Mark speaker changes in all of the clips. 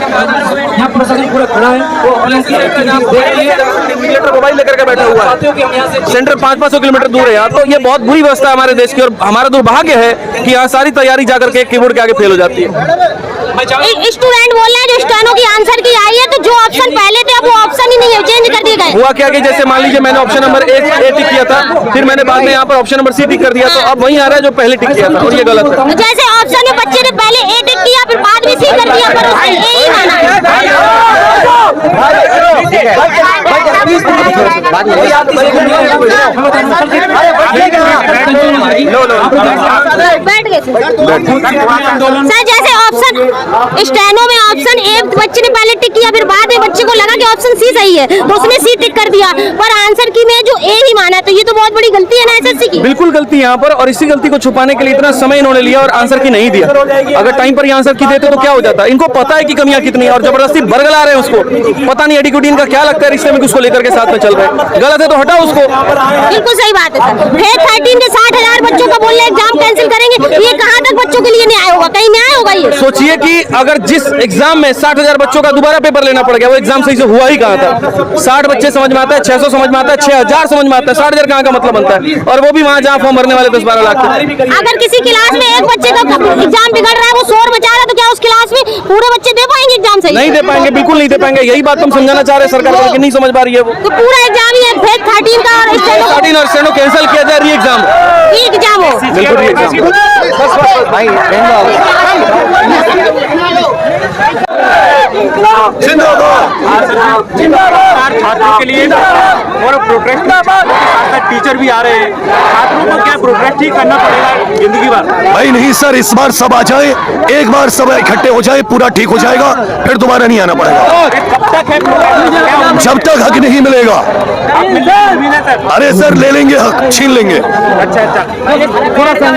Speaker 1: यहाँ प्रशासन पूरा खड़ा है, वो
Speaker 2: मोबाइल लेकर के बैठा हुआ है। सेंटर 500-500 किलोमीटर दूर है यहाँ। तो ये बहुत बुरी व्यवस्था है हमारे देश की, और हमारा दुर्भाग्य है कि यहाँ सारी तैयारी जाकर के कीबोर्ड के आगे फेल हो जाती है।
Speaker 3: स्टूडेंट बोल रहे हैं जो स्टेनो की आंसर की आई है, तो जो ऑप्शन पहले थे अब वो ऑप्शन ही नहीं है, चेंज कर दिए गए।
Speaker 2: हुआ क्या कि जैसे मान लीजिए मैंने ऑप्शन नंबर ए टिक किया था, फिर मैंने बाद में यहाँ पर ऑप्शन नंबर सी टिक कर दिया, तो अब वही आ रहा है जो पहले टिक किया था, और ये गलत है।
Speaker 3: जैसे ऑप्शन में बच्चे ने पहले ए टिक किया, फिर बाद में सी कर दिया, पर उसने ए ही माना। सर जैसे ऑप्शन स्टेनो में ऑप्शन ए बच्चे ने पहले टिक किया, फिर बाद में बच्चे को लगा कि ऑप्शन सी सही है, तो उसने सी टिक कर दिया, पर आंसर की में जो ए ही माना, तो ये तो बहुत बड़ी गलती है ना एसएससी की।
Speaker 2: बिल्कुल गलती यहाँ पर, और इसी गलती को छुपाने के लिए इतना समय इन्होंने लिया और आंसर की नहीं दिया। अगर टाइम पर ये आंसर की देते तो क्या हो जाता। इनको पता है कि कमियां कितनी है, और जबरदस्ती बरगला रहे हैं उसको। पता नहीं एडिक्यूटीन का क्या लगता है रिश्ते में, उसको लेकर के साथ में चल रहे हैं। गलत है तो हटाओ उसको।
Speaker 3: बिल्कुल सही बात है सर। फेज 13 के 60,000 बच्चों का बोल रहे एग्जाम कैंसिल करेंगे, ये कहाँ तक बच्चों के लिए न्याय होगा? कहीं न्याय होगा? ये
Speaker 2: सोचिए कि अगर जिस एग्जाम में 60,000 बच्चों का दोबारा पेपर लेना पड़ गया, वो एग्जाम सही से हुआ ही कहाँ था। 60 बच्चे समझ में आता है, 600 समझ में आता है, 6,000 समझ में आता है, 60,000 कहाँ का मतलब बनता है, और वो भी वहाँ जहाँ फॉर्म भरने वाले 10-12 लाख।
Speaker 3: अगर किसी क्लास में एक बच्चे का एग्जाम बिगड़ रहा है, वो शोर मचा रहा है, तो क्या उस क्लास में पूरे बच्चे दे पाएंगे एग्जाम सही?
Speaker 2: नहीं दे पाएंगे, बिल्कुल नहीं दे पाएंगे। यही बात हम समझाना चाह रहे हैं सरकार को, कि नहीं समझ पा रही है वो।
Speaker 3: तो पूरा एग्जाम ही है, फेज 13 का और
Speaker 2: स्टेनो कैंसिल किया जाए, री एग्जाम
Speaker 3: हो।
Speaker 2: बिल्कुल री एग्जाम।
Speaker 4: छात्रों के लिए और प्रोटेस्ट टीचर भी आ रहे हैं, छात्रों को क्या प्रोटेस्ट ही करना पड़ेगा जिंदगी भर?
Speaker 5: भाई नहीं सर, इस बार सब आ जाए, एक बार सब इकट्ठे हो जाए, पूरा ठीक हो जाएगा, फिर दोबारा नहीं आना पड़ेगा।
Speaker 4: कब तक है?
Speaker 5: जब तक हक नहीं मिलेगा। अरे सर ले लेंगे हक, छीन लेंगे।
Speaker 4: अच्छा थोड़ा सा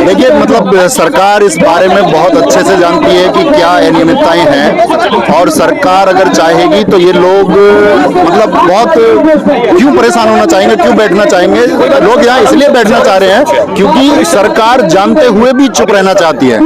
Speaker 6: देखिए, मतलब सरकार इस बारे में बहुत अच्छे से जानती है कि क्या अनियमितताएं हैं, और सरकार अगर चाहेगी तो ये लोग मतलब बहुत क्यों परेशान होना चाहेंगे, क्यों बैठना चाहेंगे? लोग यहाँ इसलिए बैठना चाह रहे हैं क्योंकि सरकार जानते हुए भी चुप रहना चाहती है,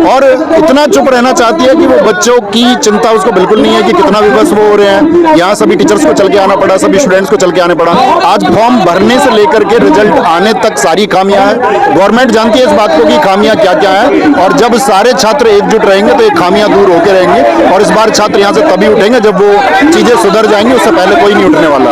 Speaker 6: और इतना चुप रहना चाहती है कि वो बच्चों की चिंता उसको बिल्कुल नहीं है कि कितना विवश वो हो रहे हैं। यहाँ सभी टीचर्स को चल के आना पड़ा, सभी स्टूडेंट्स को चल के आना पड़ा। आज फॉर्म भरने से लेकर के रिजल्ट आने तक सारी खामियां हैं। गवर्नमेंट जानती है इस बात को कि खामियां क्या क्या है, और जब सारे छात्र एकजुट रहेंगे तो ये खामियां दूर होकर रहेंगे, और इस बार छात्र यहाँ से तभी उठेंगे जब वो चीजें सुधर जाएंगी, उससे पहले कोई नहीं उठने वाला।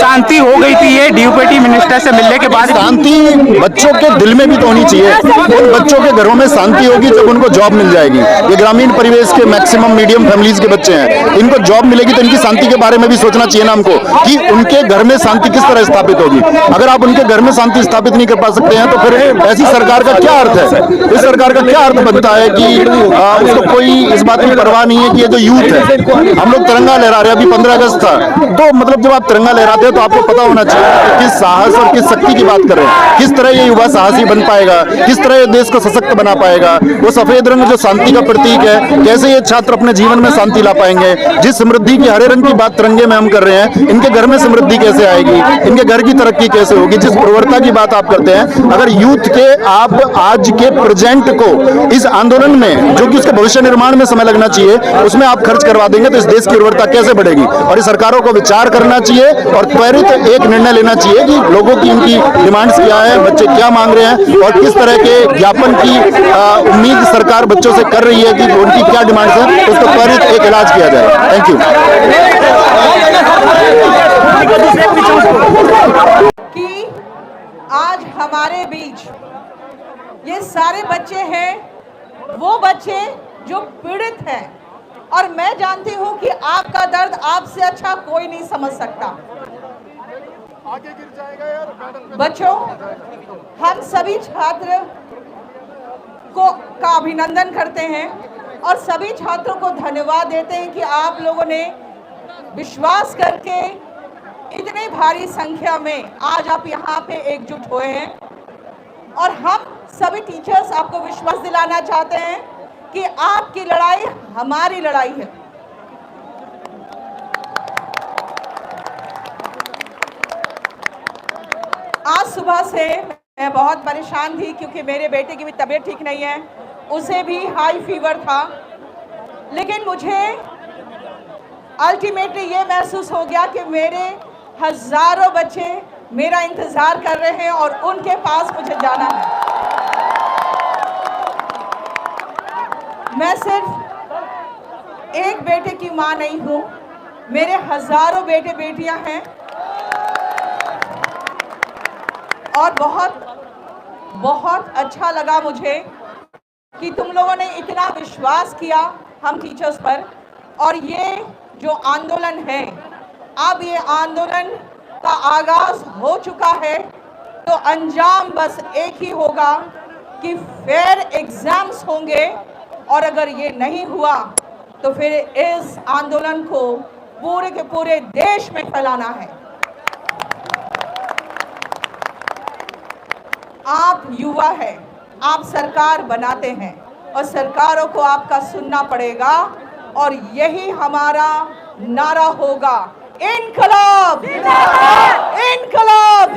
Speaker 4: शांति हो गई थी ये ड्यूटी मिनिस्टर से मिलने के बाद?
Speaker 6: शांति बच्चों के दिल में भी तो होनी चाहिए। उन बच्चों के घरों में शांति होगी जब उनको जॉब मिल जाएगी। ये ग्रामीण परिवेश के मैक्सिमम मीडियम फैमिलीज के बच्चे हैं, इनको जॉब मिलेगी तो इनकी शांति के बारे में भी सोचना चाहिए ना हमको, कि उनके घर में शांति किस तरह स्थापित होगी। अगर आप उनके घर में शांति स्थापित नहीं कर पा सकते हैं तो फिर ऐसी सरकार का क्या अर्थ है? इस सरकार का क्या अर्थ बनता है कि उसको कोई इस बात की परवाह नहीं है कि ये जो यूथ है, हम लोग तिरंगा लहरा रहे हैं, अभी 15 अगस्त था, तो मतलब जब आप तिरंगा लहराते हैं तो आपको पता होना चाहिए कि किस साहस और किस शक्ति की बात कर रहे हैं, किस तरह ये युवा साहसी बन पाएगा, किस तरह ये देश को सशक्त बना पाएगा। वो सफेद रंग जो शांति का प्रतीक है, कैसे ये छात्र अपने जीवन में शांति ला पाएंगे? जिस समृद्धि की हरे रंग की बात तिरंगे में हम कर रहे हैं, इनके घर में समृद्धि कैसे आएगी, इनके घर की तरक्की कैसे होगी? जिस उर्वरता की बात आप करते हैं, अगर यूथ के आप आज के प्रेजेंट को इस आंदोलन में, जो कि उसके भविष्य निर्माण में समय लगना चाहिए, उसमें आप खर्च करवा देंगे तो इस देश की उर्वरता कैसे बढ़ेगी? और इस सरकारों को विचार करना चाहिए और त्वरित एक निर्णय लेना चाहिए कि लोगों की इनकी डिमांड्स क्या है, बच्चे क्या मांग रहे हैं, और किस तरह के ज्ञापन की उम्मीद सरकार बच्चों से कर रही है कि उनकी क्या डिमांड्स है, उसको त्वरित एक इलाज किया जाए। Thank you.
Speaker 7: कि आज हमारे बीच ये सारे बच्चे हैं, वो बच्चे जो पीड़ित हैं, और मैं जानती हूं कि आपका दर्द आपसे अच्छा कोई नहीं समझ सकता। आगे गिर जाएगा यार। बच्चों, हम सभी छात्र का अभिनंदन करते हैं और सभी छात्रों को धन्यवाद देते हैं कि आप लोगों ने विश्वास करके इतने भारी संख्या में आज आप यहाँ पे एकजुट हुए हैं, और हम सभी टीचर्स आपको विश्वास दिलाना चाहते हैं कि आपकी लड़ाई हमारी लड़ाई है। आज सुबह से मैं बहुत परेशान थी क्योंकि मेरे बेटे की भी तबीयत ठीक नहीं है, उसे भी हाई फीवर था। लेकिन मुझे अल्टीमेटली ये महसूस हो गया कि मेरे हजारों बच्चे मेरा इंतज़ार कर रहे हैं और उनके पास मुझे जाना है। मैं सिर्फ एक बेटे की माँ नहीं हूँ, मेरे हजारों बेटे बेटियां हैं और बहुत अच्छा लगा मुझे कि तुम लोगों ने इतना विश्वास किया हम टीचर्स पर। और ये जो आंदोलन है, अब ये आंदोलन का आगाज हो चुका है, तो अंजाम बस एक ही होगा कि फेयर एग्जाम्स होंगे। और अगर ये नहीं हुआ तो फिर इस आंदोलन को पूरे के पूरे देश में फैलाना है। आप युवा हैं, आप सरकार बनाते हैं और सरकारों को आपका सुनना पड़ेगा और यही हमारा नारा होगा, इनकलाब, इनकलाब,